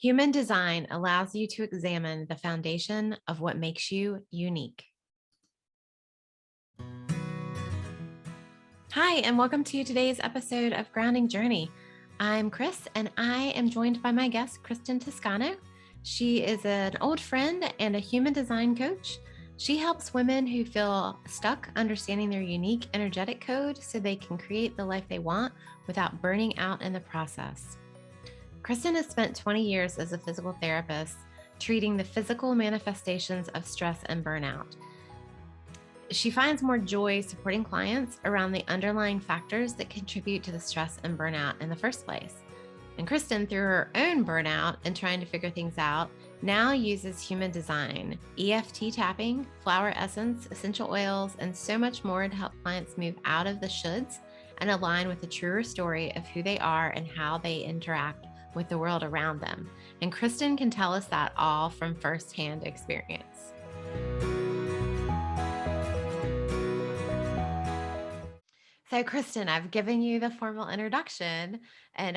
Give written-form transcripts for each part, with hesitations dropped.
Human design allows you to examine the foundation of what makes you unique. Hi, and welcome to today's episode of Grounding Journey. I'm Chris, and I am joined by my guest, Kristen Toscano. She is an old friend and a human design coach. She helps women who feel stuck understanding their unique energetic code so they can create the life they want without burning out in the process. Kristen has spent 20 years as a physical therapist, treating the physical manifestations of stress and burnout. She finds more joy supporting clients around the underlying factors that contribute to the stress and burnout in the first place. And Kristen, through her own burnout and trying to figure things out, now uses human design, EFT tapping, flower essence, essential oils, and so much more to help clients move out of the shoulds and align with the truer story of who they are and how they interact with the world around them. And Kristen can tell us that all from firsthand experience. So Kristen, I've given you the formal introduction, and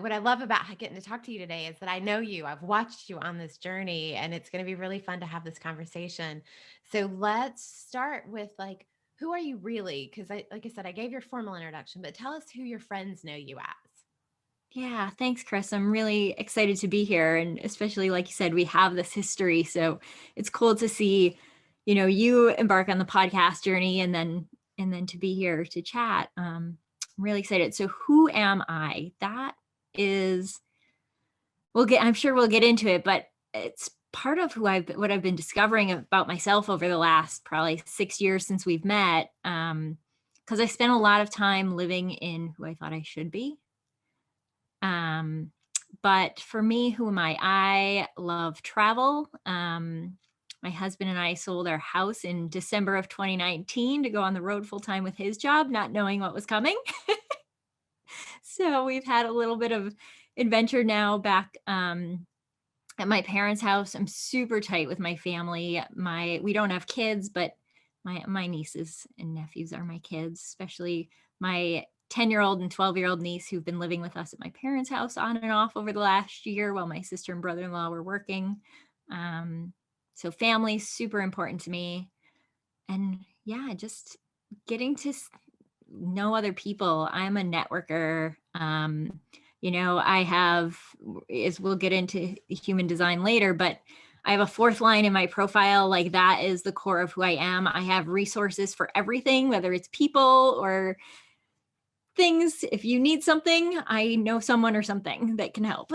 what I love about getting to talk to you today is that I know you, I've watched you on this journey, and it's going to be really fun to have this conversation. So let's start with who are you really? Because like I said, I gave your formal introduction, but tell us who your friends know you as. Yeah, thanks, Chris. I'm really excited to be here. And especially, like you said, we have this history. So it's cool to see, you embark on the podcast journey and then to be here to chat. I'm really excited. So who am I? That is, I'm sure we'll get into it, but it's part of what I've been discovering about myself over the last probably 6 years since we've met. Because I spent a lot of time living in who I thought I should be. But for me, who am I? I love travel. My husband and I sold our house in December of 2019 to go on the road full time with his job, not knowing what was coming. So we've had a little bit of adventure now back at my parents' house. I'm super tight with my family. We don't have kids, but my nieces and nephews are my kids, especially my 10-year-old and 12-year-old niece who've been living with us at my parents' house on and off over the last year while my sister and brother-in-law were working. So family's super important to me. And yeah, just getting to know other people. I'm a networker. We'll get into human design later, but I have a fourth line in my profile. Like that is the core of who I am. I have resources for everything, whether it's people or things. If you need something, I know someone or something that can help.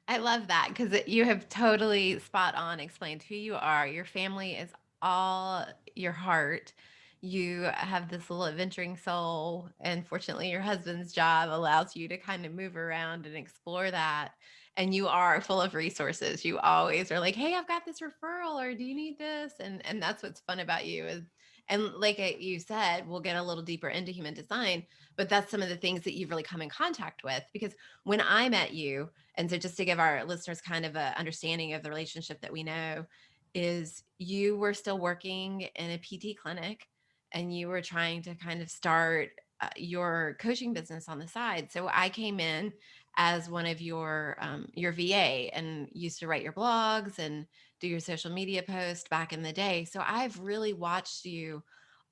I love that because you have totally spot on explained who you are. Your family is all your heart. You have this little adventuring soul, and fortunately, your husband's job allows you to kind of move around and explore that. And you are full of resources. You always are like, "Hey, I've got this referral," or "Do you need this?" And that's what's fun about you is, and like you said, we'll get a little deeper into human design, but that's some of the things that you've really come in contact with. Because when I met you, and so just to give our listeners kind of a understanding of the relationship that we know, is you were still working in a PT clinic and you were trying to kind of start your coaching business on the side. So I came in as one of your VA and used to write your blogs and do your social media posts back in the day. So I've really watched you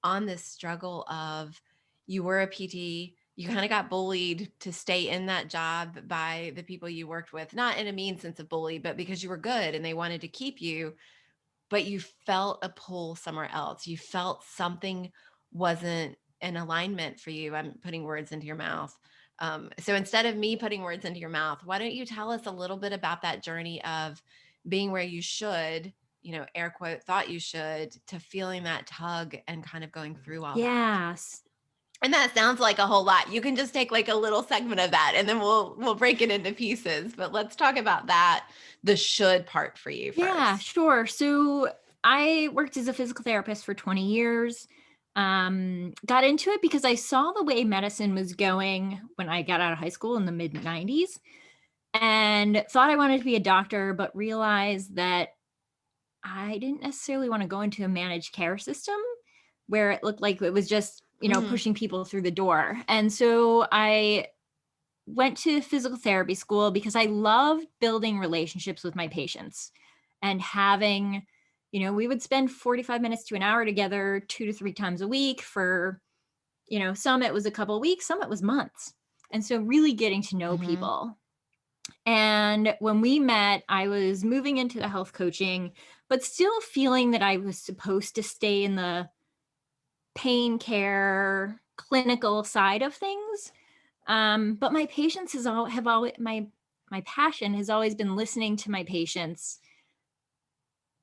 on this struggle of, you were a PT, you kind of got bullied to stay in that job by the people you worked with, not in a mean sense of bully, but because you were good and they wanted to keep you, but you felt a pull somewhere else. You felt something wasn't in alignment for you. I'm putting words into your mouth. So instead of me putting words into your mouth, why don't you tell us a little bit about that journey of being where you should, air quote, thought you should, to feeling that tug and kind of going through all that. Yes. And that sounds like a whole lot. You can just take like a little segment of that and then we'll break it into pieces. But let's talk about that, the should part for you first. Yeah, sure. So I worked as a physical therapist for 20 years. Got into it because I saw the way medicine was going when I got out of high school in the mid 90s and thought I wanted to be a doctor, but realized that I didn't necessarily want to go into a managed care system where it looked like it was just, pushing people through the door. And so I went to physical therapy school because I loved building relationships with my patients and having, we would spend 45 minutes to an hour together 2 to 3 times a week for, some it was a couple of weeks, some it was months. And so really getting to know Mm-hmm. people. And when we met, I was moving into the health coaching, but still feeling that I was supposed to stay in the pain care clinical side of things. But my patients have always my passion has always been listening to my patients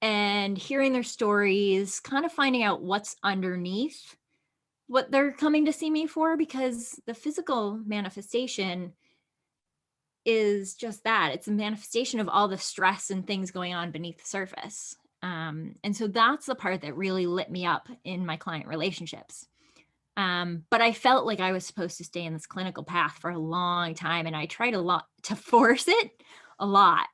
and hearing their stories, kind of finding out what's underneath what they're coming to see me for, because the physical manifestation is just that. It's a manifestation of all the stress and things going on beneath the surface. And so that's the part that really lit me up in my client relationships. But I felt like I was supposed to stay in this clinical path for a long time, and I tried a lot to force it a lot.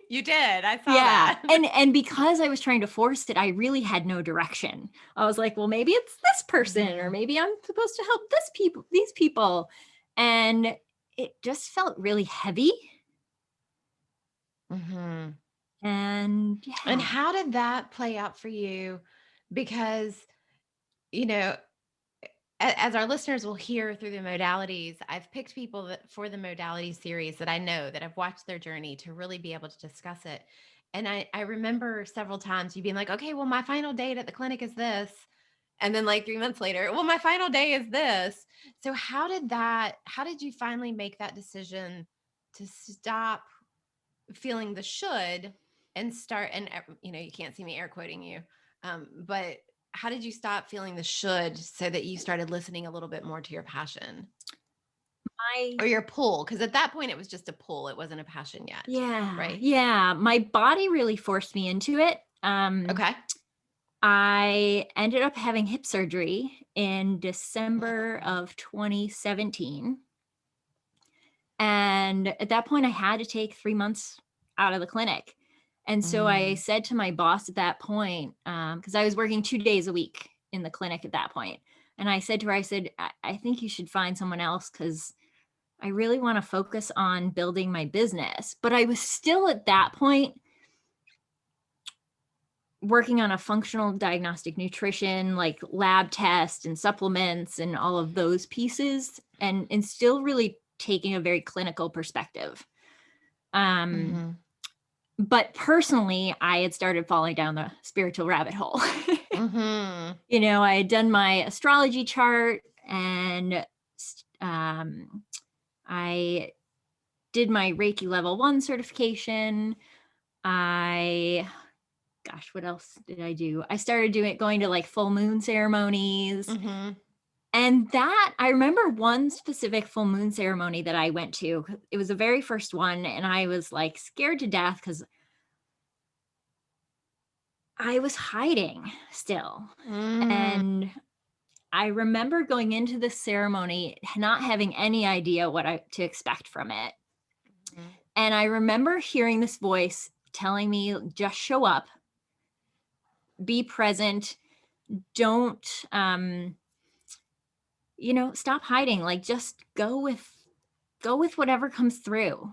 You did. I saw Yeah. that. And because I was trying to force it, I really had no direction. I was like, well, maybe it's this person, or Mm-hmm. maybe I'm supposed to help these people. And it just felt really heavy. Mm-hmm. And And yeah. how did that play out for you? Because, you know, as our listeners will hear through the modalities, I've picked people for the modality series that I know that I've watched their journey to really be able to discuss it. And I remember several times you being like, okay, well, my final date at the clinic is this. And then like 3 months later, well, my final day is this. So how did you finally make that decision to stop feeling the should and start, and you can't see me air quoting you, but how did you stop feeling the should so that you started listening a little bit more to your passion I or your pull? Because at that point it was just a pull, it wasn't a passion yet, Yeah, right? yeah. My body really forced me into it. Okay. I ended up having hip surgery in December of 2017. And at that point, I had to take 3 months out of the clinic. And so I Mm, said to my boss at that point, because I was working 2 days a week in the clinic at that point, and I said to her, I think you should find someone else because I really want to focus on building my business. But I was still at that point working on a functional diagnostic nutrition, like lab test and supplements and all of those pieces, and still really taking a very clinical perspective. Um, mm-hmm, but personally, I had started falling down the spiritual rabbit hole. mm-hmm, I had done my astrology chart, and I did my Reiki level 1 certification. I Gosh, what else did I do? I started going to like full moon ceremonies. mm-hmm. And that I remember one specific full moon ceremony that I went to. It was the very first one, and I was like scared to death because I was hiding still. Mm, And I remember going into the ceremony not having any idea to expect from it. mhm. And I remember hearing this voice telling me, just show up, be present, don't stop hiding, like just go with whatever comes through.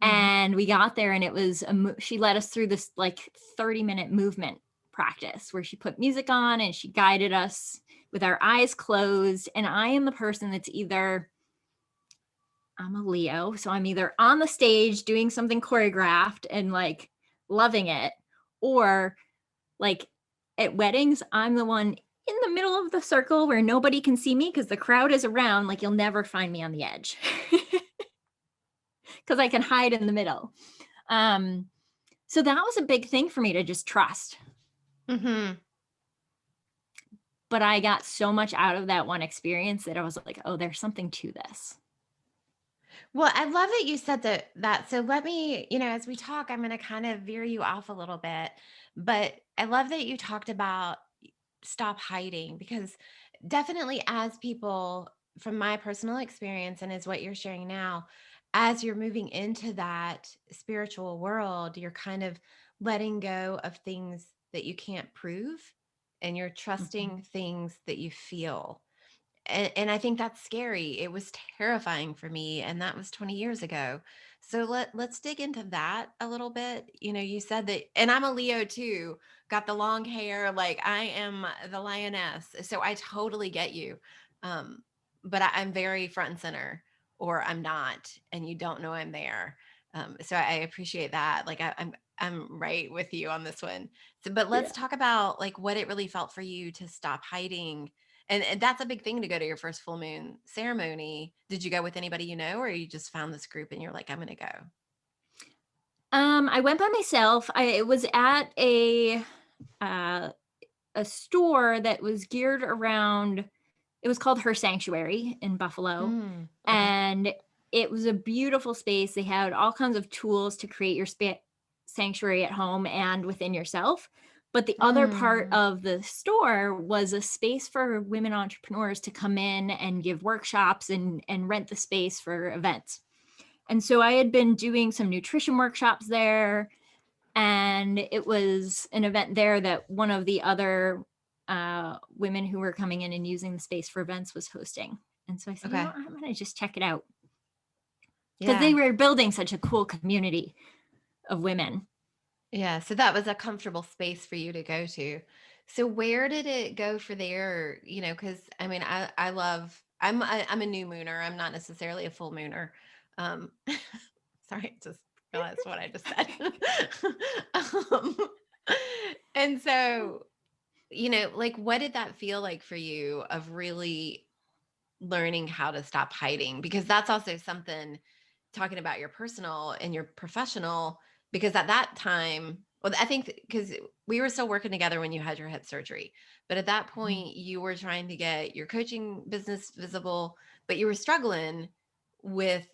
Mhm. And we got there, and it was she led us through this like 30-minute movement practice where she put music on and she guided us with our eyes closed. And I am the person that's I'm a Leo, so I'm either on the stage doing something choreographed and like loving it, or like at weddings, I'm the one in the middle of the circle where nobody can see me because the crowd is around. Like you'll never find me on the edge because I can hide in the middle. Um, so that was a big thing for me to just trust. Mhm. But I got so much out of that one experience that I was like, oh, there's something to this. Well, I love that you said that. So let me, as we talk, I'm going to kind of veer you off a little bit, but I love that you talked about stop hiding because definitely as people from my personal experience and as what you're sharing now, as you're moving into that spiritual world, you're kind of letting go of things that you can't prove and you're Mhm. trusting things that you feel. And I think that's scary. It was terrifying for me, and that was 20 years ago. So let's dig into that a little bit. You said that, and I'm a Leo too, got the long hair, like I am the lioness. So I totally get you. Um, but I'm very front and center, or I'm not, and you don't know I'm there. So I appreciate that. Like I'm right with you on this one. So, but let's Yeah. talk about like what it really felt for you to stop hiding, and that's a big thing to go to your first full moon ceremony. Did you go with anybody or you just found this group and you're like, I'm going to go? I went by myself. It was at uh, a store that was geared around. It was called Her Sanctuary in Buffalo, Okay. and it was a beautiful space. They had all kinds of tools to create your sanctuary at home and within yourself. But the other part Mm. of the store was a space for women entrepreneurs to come in and give workshops and rent the space for events. And so I had been doing some nutrition workshops there, and it was an event there that one of the other women who were coming in and using the space for events was hosting. And so I said, Okay. I'm going to just check it out because they Yeah. were building such a cool community of women. Yeah. So that was a comfortable space for you to go to. So where did it go for there? Because I mean, I love. I'm a new mooner. I'm not necessarily a full mooner. Um, sorry, I just realized what I just said. um, and so like what did that feel like for you of really learning how to stop hiding? Because that's also something, talking about your personal and your professional, because at that time, well, I think because we were still working together when you had your hip surgery, but at that point you were trying to get your coaching business visible, but you were struggling with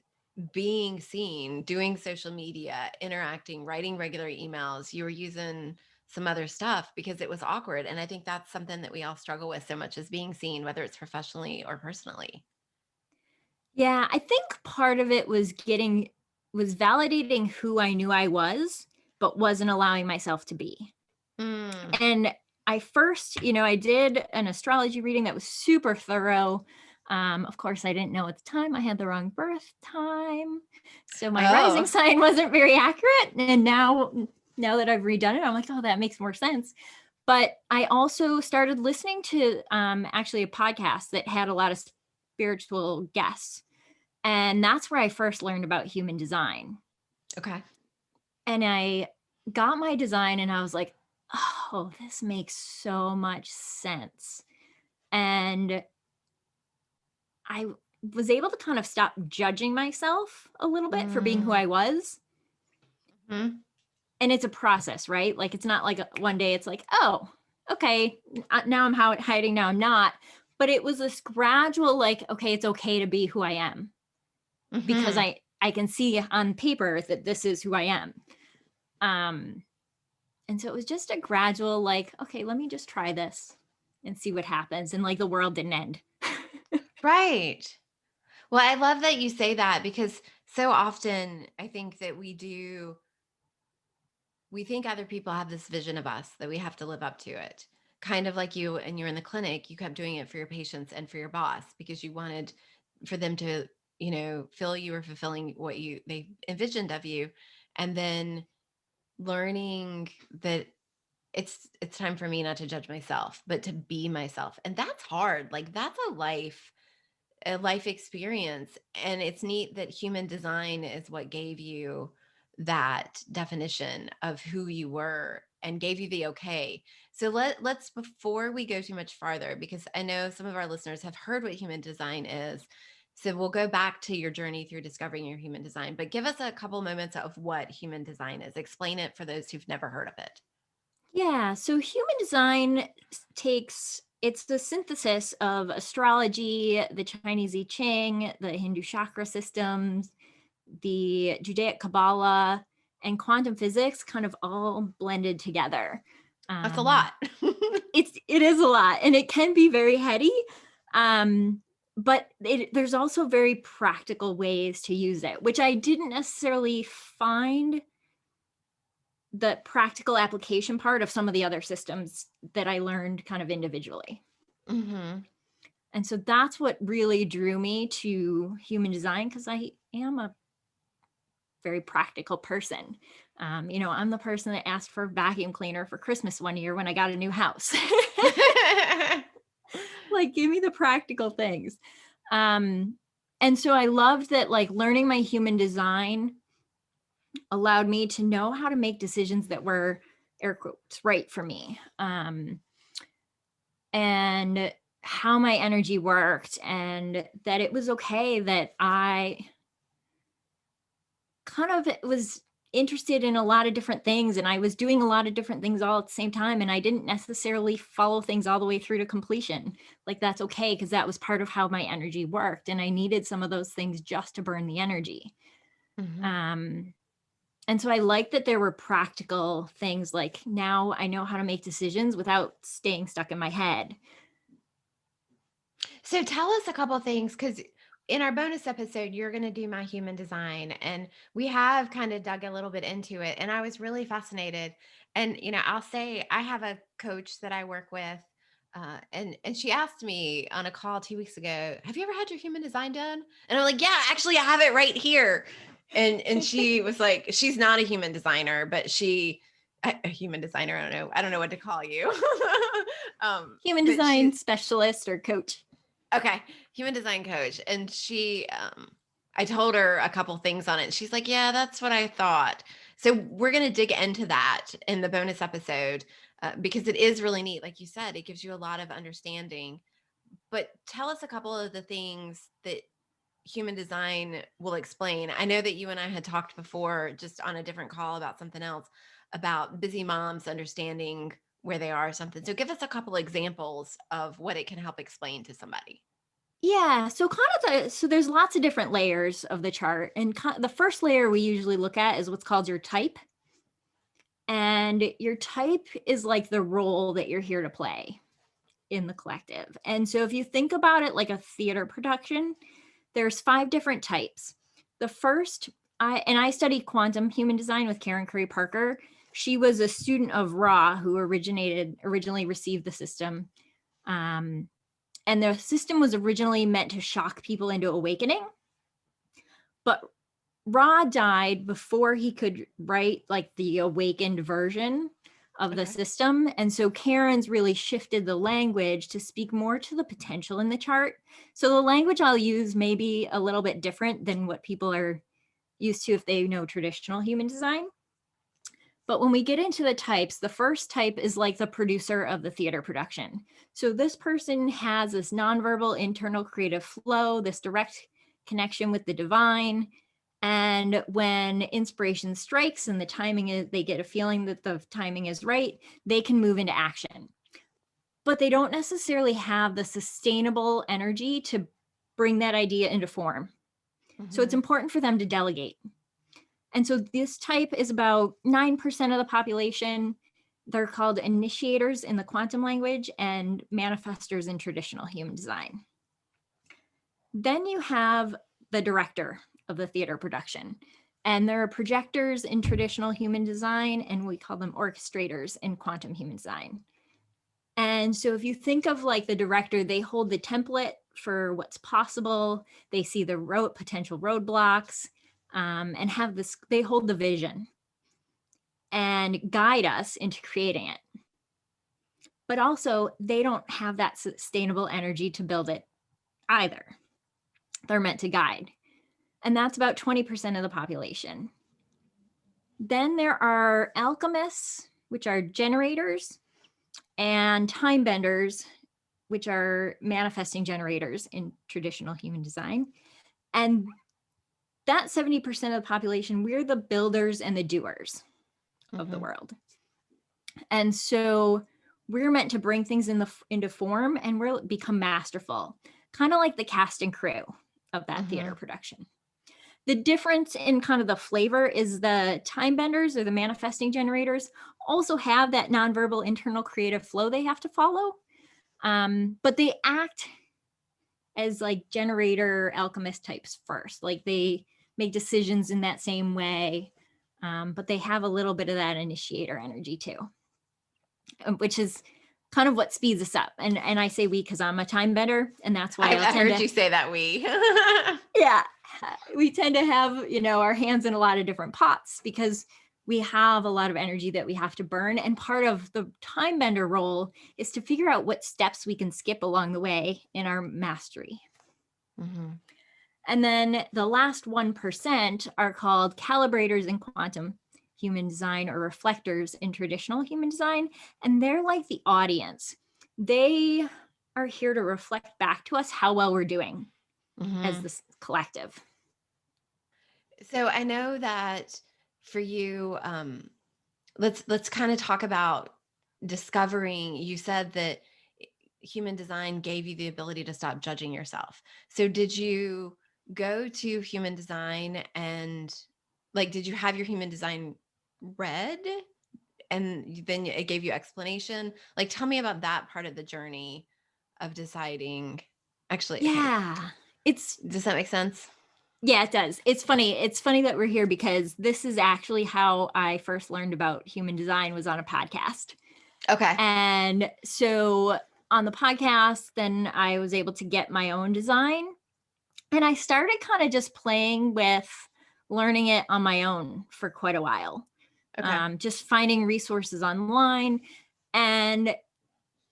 being seen, doing social media, interacting, writing regular emails. You were using some other stuff because it was awkward. And I think that's something that we all struggle with so much, is being seen, whether it's professionally or personally. Yeah, I think part of it was validating who I knew I was, but wasn't allowing myself to be. Mm. And I first, I did an astrology reading that was super thorough. Of course, I didn't know at the time I had the wrong birth time. So my rising Oh, sign wasn't very accurate. And now that I've redone it, I'm like, oh, that makes more sense. But I also started listening to actually a podcast that had a lot of spiritual guests. And that's where I first learned about human design. okay. And I got my design and I was like, oh, this makes so much sense. And I was able to kind of stop judging myself a little bit for being who Mm. I was. Hmm. And it's a process, right? Like, it's not like one day it's like, oh, okay, now I'm hiding, now I'm not. But it was this gradual, like, okay, it's okay to be who I am because Hmm. I can see on paper that this is who I am. Um, And so it was just a gradual, like, okay, let me just try this and see what happens. And like the world didn't end. Right. Well, I love that you say that, because so often I think that we think other people have this vision of us that we have to live up to it. Kind of like you, and you're in the clinic, you kept doing it for your patients and for your boss because you wanted for them to, feel you were fulfilling what they envisioned of you. And then learning that it's time for me not to judge myself, but to be myself. And that's hard. Like that's a life experience. And it's neat that human design is what gave you that definition of who you were and gave you the okay. So let's, before we go too much farther, because I know some of our listeners have heard what human design is. So we'll go back to your journey through discovering your human design, but give us a couple moments of what human design is. Explain it for those who've never heard of it. Yeah. So human design it's the synthesis of astrology, the Chinese I Ching, the Hindu chakra systems, the Judaic Kabbalah, and quantum physics kind of all blended together. That's a Um, lot. it is a lot, and it can be very heady. Um, but there's also very practical ways to use it, which I didn't necessarily find the practical application part of some of the other systems that I learned kind of individually. Hmm. And so that's what really drew me to human design, because I am a very practical person. I'm the person that asked for a vacuum cleaner for Christmas one year when I got a new house. Like, give me the practical things. And so I loved that, like, learning my human design allowed me to know how to make decisions that were, air quotes, right for me. And how my energy worked, and that it was okay that I kind of was interested in a lot of different things, and I was doing a lot of different things all at the same time, and I didn't necessarily follow things all the way through to completion. Like, that's okay, because that was part of how my energy worked, and I needed some of those things just to burn the energy. um and so I like that there were practical things, like, now I know how to make decisions without staying stuck in my head. So tell us a couple things, because in our bonus episode, you're going to do my human design, and we have kind of dug a little bit into it. And I was really fascinated. And I'll say I have a coach that I work with, and she asked me on a call 2 weeks ago, "Have you ever had your human design done?" And I'm like, "Yeah, actually, I have it right here." And she was like, "She's not a human designer, but a human designer. I don't know what to call you." Human But design she specialist or coach. Okay, human design coach. And I told her a couple things on it. She's like, "Yeah, that's what I thought." So we're going to dig into that in the bonus episode, because it is really neat. Like you said, it gives you a lot of understanding. But tell us a couple of the things that human design will explain. I know that you and I had talked before, just on a different call, about something else, about busy moms understanding where they are or something. So give us a couple examples of what it can help explain to somebody. Yeah, so so there's lots of different layers of the chart, and the first layer we usually look at is what's called your type. And your type is like the role that you're here to play in the collective. And so if you think about it like a theater production, there's 5 different types. The first, I studied quantum human design with Karen Curry Parker. She was a student of Ra, who originally received the system. And the system was originally meant to shock people into awakening, but Ra died before he could write like the awakened version of the Okay. system. And so Karen's really shifted the language to speak more to the potential in the chart. So the language I'll use may be a little bit different than what people are used to if they know traditional human design. But when we get into the types, the first type is like the producer of the theater production. So this person has this nonverbal internal creative flow, this direct connection with the divine. And when inspiration strikes and they get a feeling that the timing is right, they can move into action. But they don't necessarily have the sustainable energy to bring that idea into form. So it's Mm-hmm. important for them to delegate. And so this type is about 9% of the population. They're called initiators in the quantum language and manifestors in traditional human design. Then you have the director of the theater production. And there are projectors in traditional human design, and we call them orchestrators in quantum human design. And so if you think of like the director, they hold the template for what's possible. They see the potential roadblocks, and they hold the vision and guide us into creating it. But also, they don't have that sustainable energy to build it either. They're meant to guide. And that's about 20% of the population. Then there are alchemists, which are generators, and time benders, which are manifesting generators in traditional human design. And that 70% of the population, we're the builders and the doers of the Mm-hmm. world. And so we're meant to bring things into form, and we'll become masterful, kind of like the cast and crew of that Mm-hmm. theater production. The difference in kind of the flavor is the time benders or the manifesting generators also have that nonverbal internal creative flow they have to follow. But they act as like generator alchemist types first. Like, they make decisions in that same way, but they have a little bit of that initiator energy too, which is kind of what speeds us up. And I say we because I'm a time bender, and that's why I heard you say that we. yeah, we tend to have, our hands in a lot of different pots because we have a lot of energy that we have to burn. And part of the time bender role is to figure out what steps we can skip along the way in our mastery. Mm-hmm. And then the last 1% are called calibrators in quantum human design, or reflectors in traditional human design. And they're like the audience. They are here to reflect back to us how well we're doing as this collective. So I know that for you, let's kind of talk about discovering. You said that human design gave you the ability to stop judging yourself. So did you go to human design and did you have your human design read and then it gave you explanation? Like, tell me about that part of the journey of deciding. Actually, okay. Yeah. Does that make sense? Yeah, it does. It's funny. It's funny that we're here because this is actually how I first learned about human design, was on a podcast. Okay. And so on the podcast, then I was able to get my own design. And I started kind of just playing with learning it on my own for quite a while. Okay. Just finding resources online. And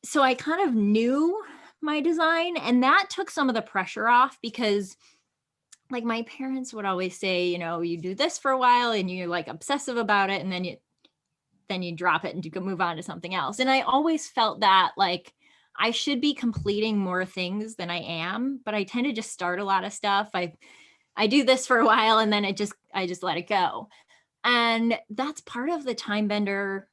so I kind of knew my design, and that took some of the pressure off because like my parents would always say, you do this for a while and you're like obsessive about it, and then you drop it and you can move on to something else. And I always felt that like I should be completing more things than I am, but I tend to just start a lot of stuff. I do this for a while and then I just let it go. And that's part of the time bender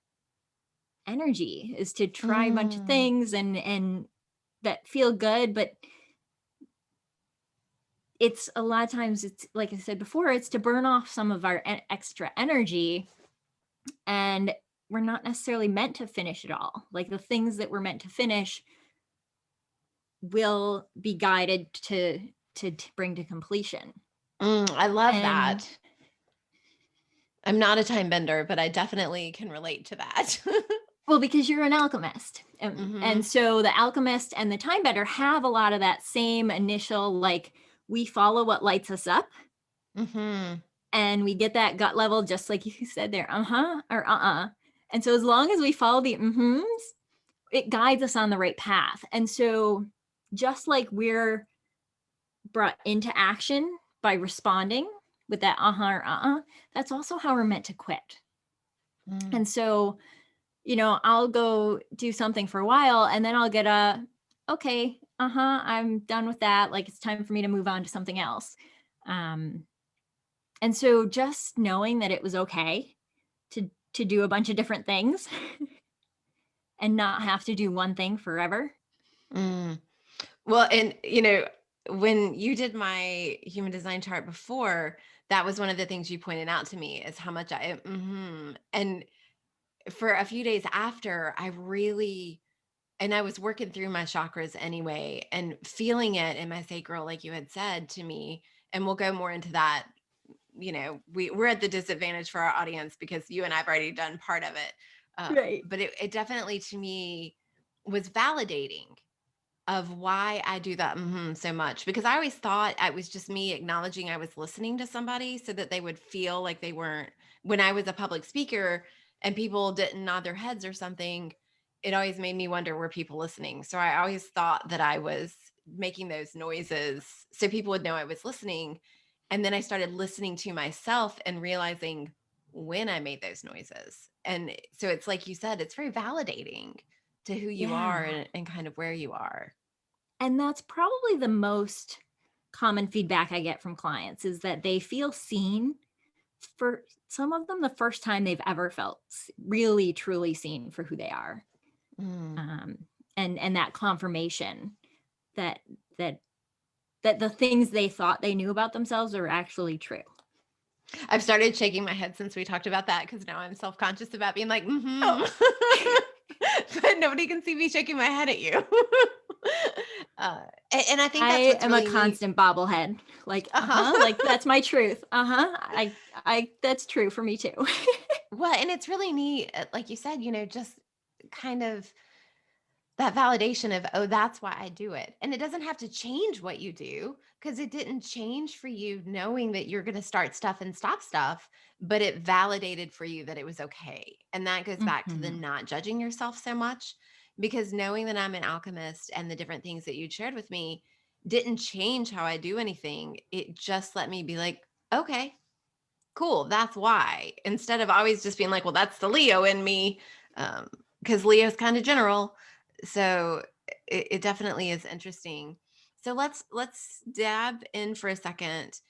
energy, is to try a bunch of things and that feel good, but it's a lot of times, it's like I said before, it's to burn off some of our extra energy, and we're not necessarily meant to finish it all. Like the things that we're meant to finish will be guided to bring to completion. I love And that. I'm not a time bender, but I definitely can relate to that. well, because you're an alchemist. And so the alchemist and the time bender have a lot of that same initial, like, we follow what lights us up. And we get that gut level, just like you said there, or And so as long as we follow the it guides us on the right path. And so just like we're brought into action by responding with that or that's also how we're meant to quit. And so, I'll go do something for a while and then I'll get okay, I'm done with that. Like, it's time for me to move on to something else. And so just knowing that it was okay to do a bunch of different things and not have to do one thing forever. Well, and when you did my human design chart before, that was one of the things you pointed out to me, is how much and for a few days after, I was working through my chakras anyway and feeling it in my sacral, like you had said to me. And we'll go more into that. We're at the disadvantage for our audience because you and I've already done part of it. Right. But it definitely, to me, was validating of why I do that so much, because I always thought it was just me acknowledging I was listening to somebody so that they would feel like they weren't, when I was a public speaker and people didn't nod their heads or something, it always made me wonder, were people listening? So I always thought that I was making those noises so people would know I was listening. And then I started listening to myself and realizing when I made those noises. And so it's like you said, it's very validating to who you are and kind of where you are. And that's probably the most common feedback I get from clients, is that they feel seen, for some of them the first time they've ever felt really truly seen for who they are. And that confirmation that the things they thought they knew about themselves are actually true. I've started shaking my head since we talked about that, because now I'm self-conscious about being like, Oh. but nobody can see me shaking my head at you. And I think I that's what's am really a constant bobblehead. Like, like that's my truth. I that's true for me too. Well, and it's really neat, like you said, just kind of that validation of, oh, that's why I do it. And it doesn't have to change what you do because it didn't change for you knowing that you're going to start stuff and stop stuff, but it validated for you that it was okay. And that goes back to the Mhm. not judging yourself so much, because knowing that I'm an alchemist and the different things that you'd shared with me didn't change how I do anything. It just let me be like, okay, cool, that's why. Instead of always just being like, well, that's the Leo in me, because Leo's kind of general. So it definitely is interesting. So let's dab in for a second,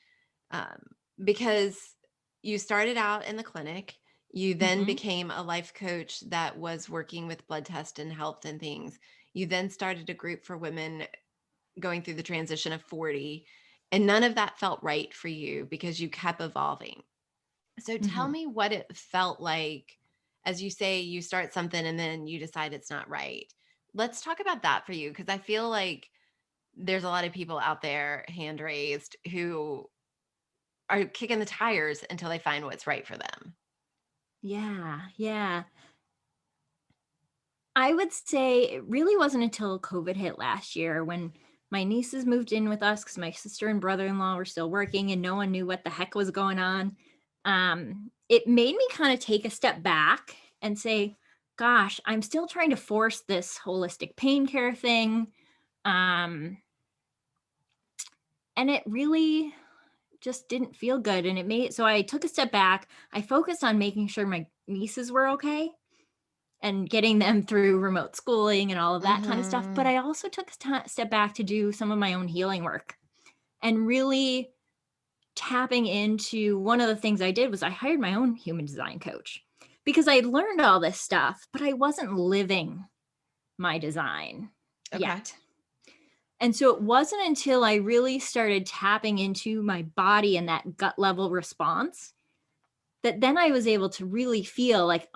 um, because you started out in the clinic. You then Mhm. became a life coach that was working with blood test and health and things. You then started a group for women going through the transition of 40, and none of that felt right for you because you kept evolving. So tell Mhm. me what it felt like, as you say, you start something and then you decide it's not right. Let's talk about that for you, because I feel like there's a lot of people out there, hand raised, who are kicking the tires until they find what's right for them. Yeah. Yeah. I would say it really wasn't until COVID hit last year when my nieces moved in with us because my sister and brother-in-law were still working and no one knew what the heck was going on. It made me kind of take a step back and say, gosh, I'm still trying to force this holistic pain care thing. Um, and it really just didn't feel good. And it made, so I took a step back. I focused on making sure my nieces were okay and getting them through remote schooling and all of that kind of stuff. But Mm-hmm. I also took a step back to do some of my own healing work and really tapping into one of the things I did was I hired my own human design coach because I learned all this stuff, but I wasn't living my design Okay. yet. And so it wasn't until I really started tapping into my body and that gut level response that then I was able to really feel like,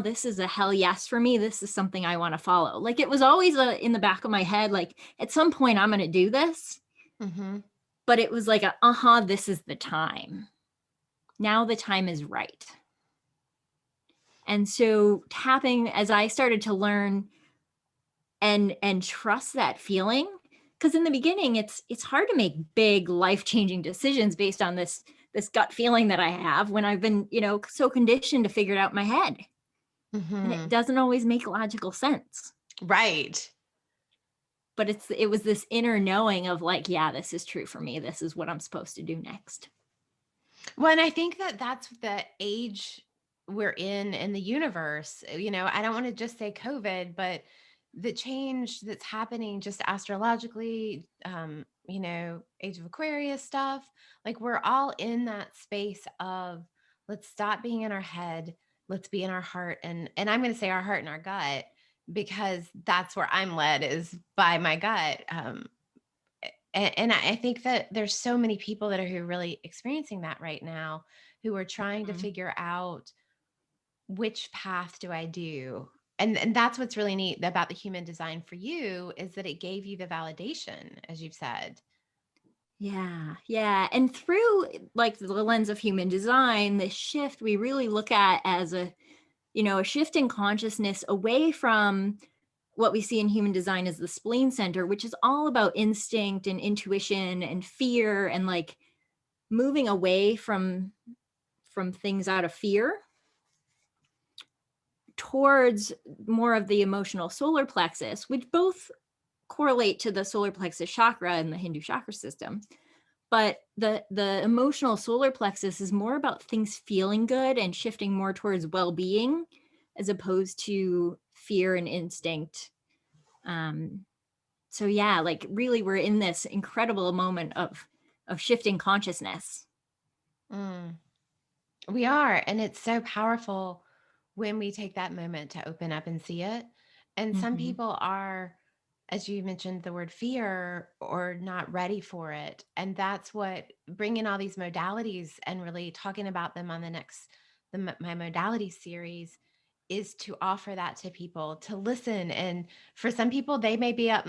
this is a hell yes for me. This is something I want to follow. Like it was always in the back of my head, like at some point I'm going to do this. Mm-hmm. But it was like, this is the time. Now the time is right. And so tapping as I started to learn and trust that feeling, because in the beginning it's hard to make big life-changing decisions based on this gut feeling that I have when I've been, so conditioned to figure it out in my head. And it Mm-hmm. doesn't always make logical sense. Right. But it was this inner knowing of like, yeah, this is true for me. This is what I'm supposed to do next. Well, and I think that that's the age we're in the universe. I don't want to just say COVID, but the change that's happening just astrologically, age of Aquarius stuff, like we're all in that space of, let's stop being in our head, let's be in our heart. And I'm going to say our heart and our gut, because that's where I'm led, is by my gut. And I think that there's so many people that are who are really experiencing that right now, who are trying to Mhm. figure out, which path do I do? And that's what's really neat about the human design for you, is that it gave you the validation, as you've said. Yeah, yeah. And through like the lens of human design, this shift we really look at as a shift in consciousness away from what we see in human design as the spleen center, which is all about instinct and intuition and fear and like moving away from things out of fear towards more of the emotional solar plexus, which both correlate to the solar plexus chakra in the Hindu chakra system. But the emotional solar plexus is more about things feeling good and shifting more towards well-being as opposed to fear and instinct. Um, so yeah, like really we're in this incredible moment of shifting consciousness. Mm. We are. And it's so powerful when we take that moment to open up and see it. And some Mm-hmm. people are, as you mentioned, the word fear, or not ready for it. And that's what bringing all these modalities and really talking about them on my modality series, is to offer that to people to listen. And for some people, they may be up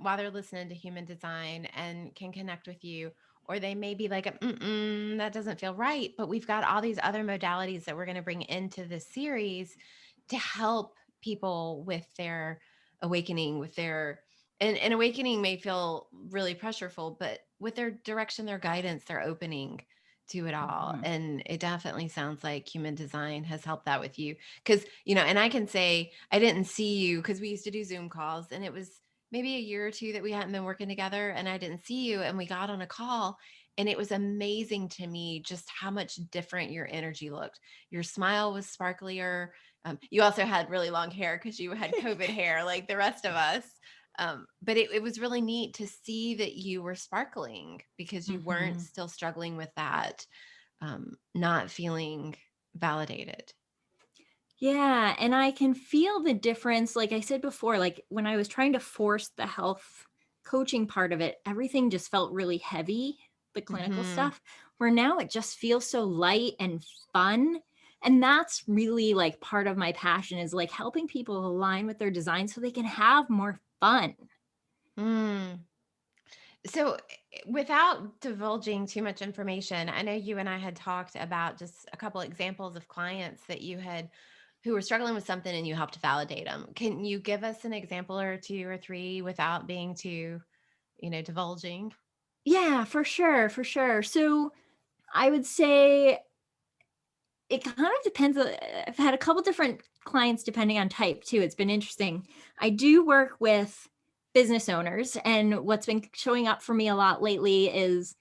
while they're listening to human design and can connect with you, or they may be like, that doesn't feel right. But we've got all these other modalities that we're going to bring into this series to help people with their awakening with their, and awakening may feel really pressureful, but with their direction, their guidance, their opening to it all. Mhm. And it definitely sounds like human design has helped that with you. Cause, and I can say I didn't see you because we used to do Zoom calls, and it was maybe a year or two that we hadn't been working together, and I didn't see you, and we got on a call, and it was amazing to me just how much different your energy looked. Your smile was sparklier. You also had really long hair because you had COVID hair like the rest of us. But it was really neat to see that you were sparkling because you weren't Mhm. still struggling with that, not feeling validated. Yeah, and I can feel the difference. Like I said before, like when I was trying to force the health coaching part of it, everything just felt really heavy, the clinical Hmm. stuff, where now it just feels so light and fun. And that's really like part of my passion is like helping people align with their design so they can have more fun. Mm. So, without divulging too much information, I know you and I had talked about just a couple examples of clients that you had who were struggling with something and you helped validate them. Can you give us an example or two or three without being too, divulging? Yeah, for sure, for sure. So I would say it kind of depends. I've had a couple different clients depending on type too. It's been interesting. I do work with business owners, and what's been showing up for me a lot lately is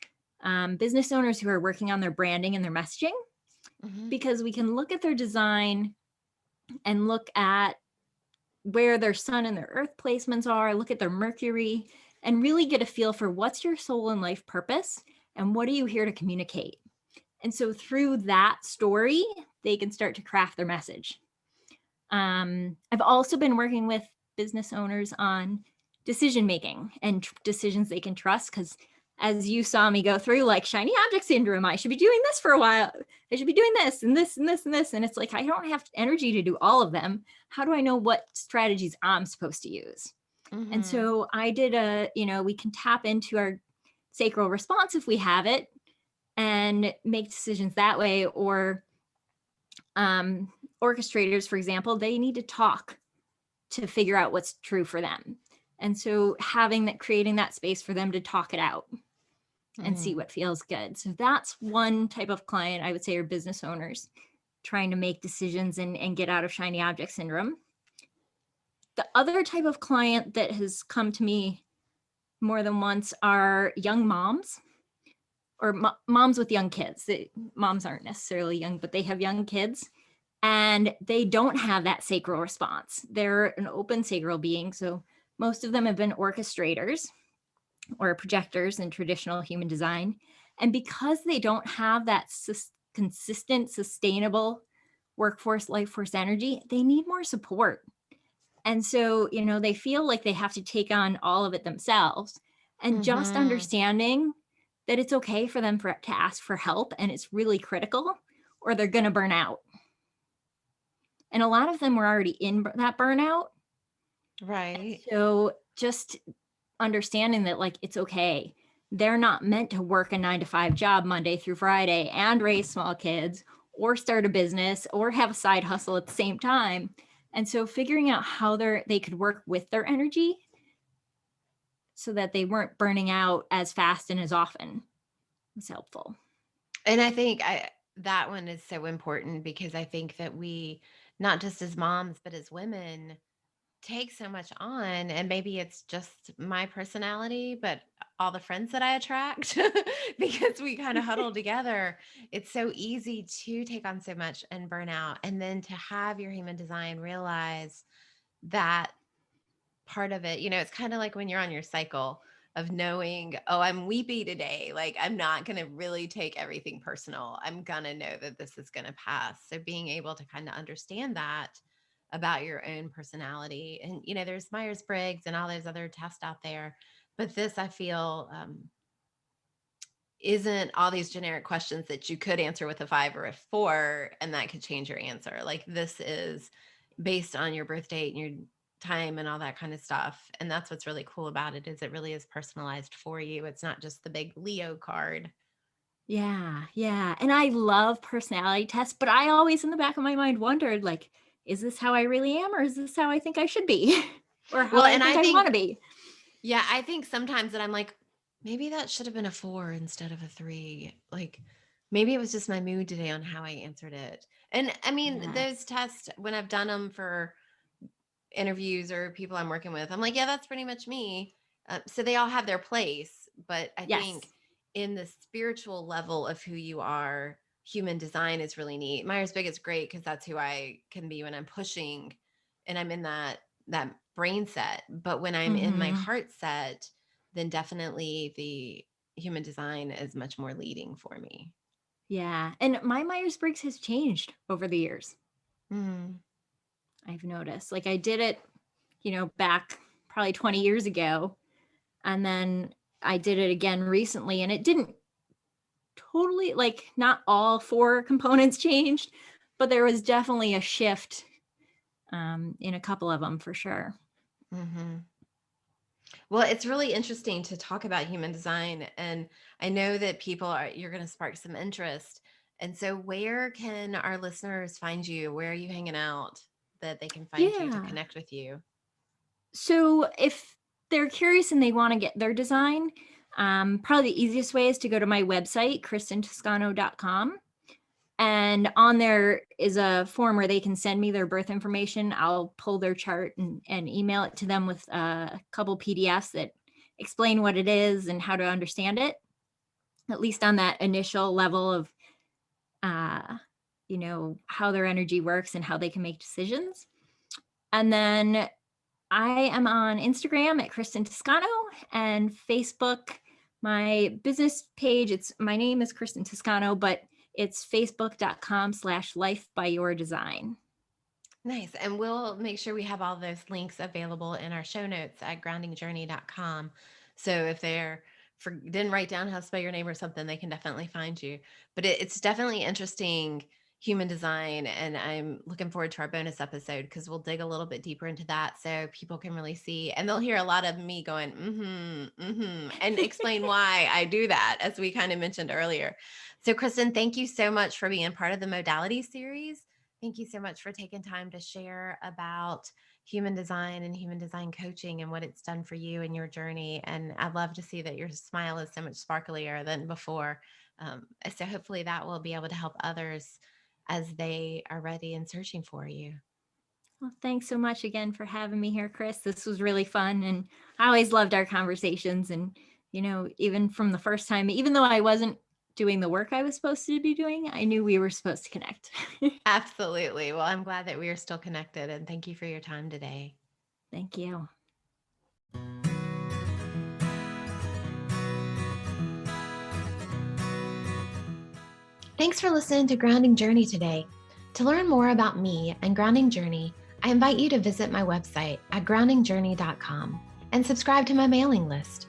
business owners who are working on their branding and their messaging Hmm. because we can look at their design and look at where their sun and their earth placements are, look at their Mercury, and really get a feel for what's your soul and life purpose and what are you here to communicate. And so through that story, they can start to craft their message. I've also been working with business owners on decision making and decisions they can trust because as you saw me go through like shiny object syndrome, I should be doing this for a while. I should be doing this and this and this and this. And it's like, I don't have energy to do all of them. How do I know what strategies I'm supposed to use? And Hmm. so I did we can tap into our sacral response if we have it and make decisions that way. Or um, orchestrators, for example, they need to talk to figure out what's true for them. And so having that, creating that space for them to talk it out and see Hmm. what feels good. So that's one type of client I would say are business owners trying to make decisions and get out of shiny object syndrome. The other type of client that has come to me more than once are young moms or moms with young kids. Moms aren't necessarily young, but they have young kids and they don't have that sacral response. They're an open sacral being. So most of them have been orchestrators or projectors in traditional human design. And because they don't have that consistent, sustainable workforce, life force energy, they need more support. And so, they feel like they have to take on all of it themselves. And just Hmm. understanding that it's okay for them to ask for help and it's really critical, or they're going to burn out. And a lot of them were already in that burnout. Right. So just understanding that, like, it's okay. They're not meant to work a 9 to 5 job Monday through Friday and raise small kids or start a business or have a side hustle at the same time. And so figuring out how they could work with their energy so that they weren't burning out as fast and as often was helpful. And I think that one is so important because I think that we, not just as moms, but as women, take so much on, and maybe it's just my personality, but all the friends that I attract because we kind of huddle together. It's so easy to take on so much and burn out, and then to have your human design realize that part of it, it's kind of like when you're on your cycle of knowing, oh, I'm weepy today. Like, I'm not going to really take everything personal. I'm going to know that this is going to pass. So, being able to kind of understand that about your own personality. And, there's Myers Briggs and all those other tests out there. But this, I feel, isn't all these generic questions that you could answer with a 5 or a 4, and that could change your answer. Like, this is based on your birth date and your time and all that kind of stuff. And that's what's really cool about it, is it really is personalized for you. It's not just the big Leo card. Yeah, yeah. And I love personality tests, but I always in the back of my mind wondered, like, is this how I really am or is this how I think I should be? or how Well, I and think I I want to think, be. yeah, I think sometimes that I'm like, maybe that should have been a 4 instead of a 3. Like, maybe it was just my mood today on how I answered it. And I mean, Yeah. those tests, when I've done them for interviews or people I'm working with, I'm like, yeah, that's pretty much me. So they all have their place. But I think Yes. in the spiritual level of who you are, human design is really neat. Myers-Briggs is great because that's who I can be when I'm pushing and I'm in that brain set. But when I'm in my Mm-hmm. heart set, then definitely the human design is much more leading for me. Yeah. And my Myers-Briggs has changed over the years. Mm. I've noticed. Like I did it, back probably 20 years ago. And then I did it again recently, and it didn't totally, like, not all four components changed, but there was definitely a shift in a couple of them for sure. Hmm. Well, it's really interesting to talk about human design. And I know that you're going to spark some interest. And so, where can our listeners find you? Where are you hanging out that they can find you to Yeah. connect with you? So if they're curious and they want to get their design, probably the easiest way is to go to my website, kristentoscano.com. And on there is a form where they can send me their birth information. I'll pull their chart and email it to them with a couple PDFs that explain what it is and how to understand it, at least on that initial level of, how their energy works and how they can make decisions. And then I am on Instagram at Kristen Toscano and Facebook. My business page, my name is Kristen Toscano, but it's facebook.com/life by your design. Nice. And we'll make sure we have all those links available in our show notes at groundingjourney.com. So if didn't write down how to spell your name or something, they can definitely find you. But it's definitely interesting human design. And I'm looking forward to our bonus episode because we'll dig a little bit deeper into that so people can really see. And they'll hear a lot of me going, and explain why I do that, as we kind of mentioned earlier. So, Kristen, thank you so much for being part of the modality series. Thank you so much for taking time to share about human design and human design coaching and what it's done for you and your journey. And I'd love to see that your smile is so much sparklier than before. So hopefully that will be able to help others as they are ready and searching for you. Well, thanks so much again for having me here, Chris. This was really fun. And I always loved our conversations. And, even from the first time, even though I wasn't doing the work I was supposed to be doing, I knew we were supposed to connect. Absolutely. Well, I'm glad that we are still connected, and thank you for your time today. Thank you. Thanks for listening to Grounding Journey today. To learn more about me and Grounding Journey, I invite you to visit my website at groundingjourney.com and subscribe to my mailing list.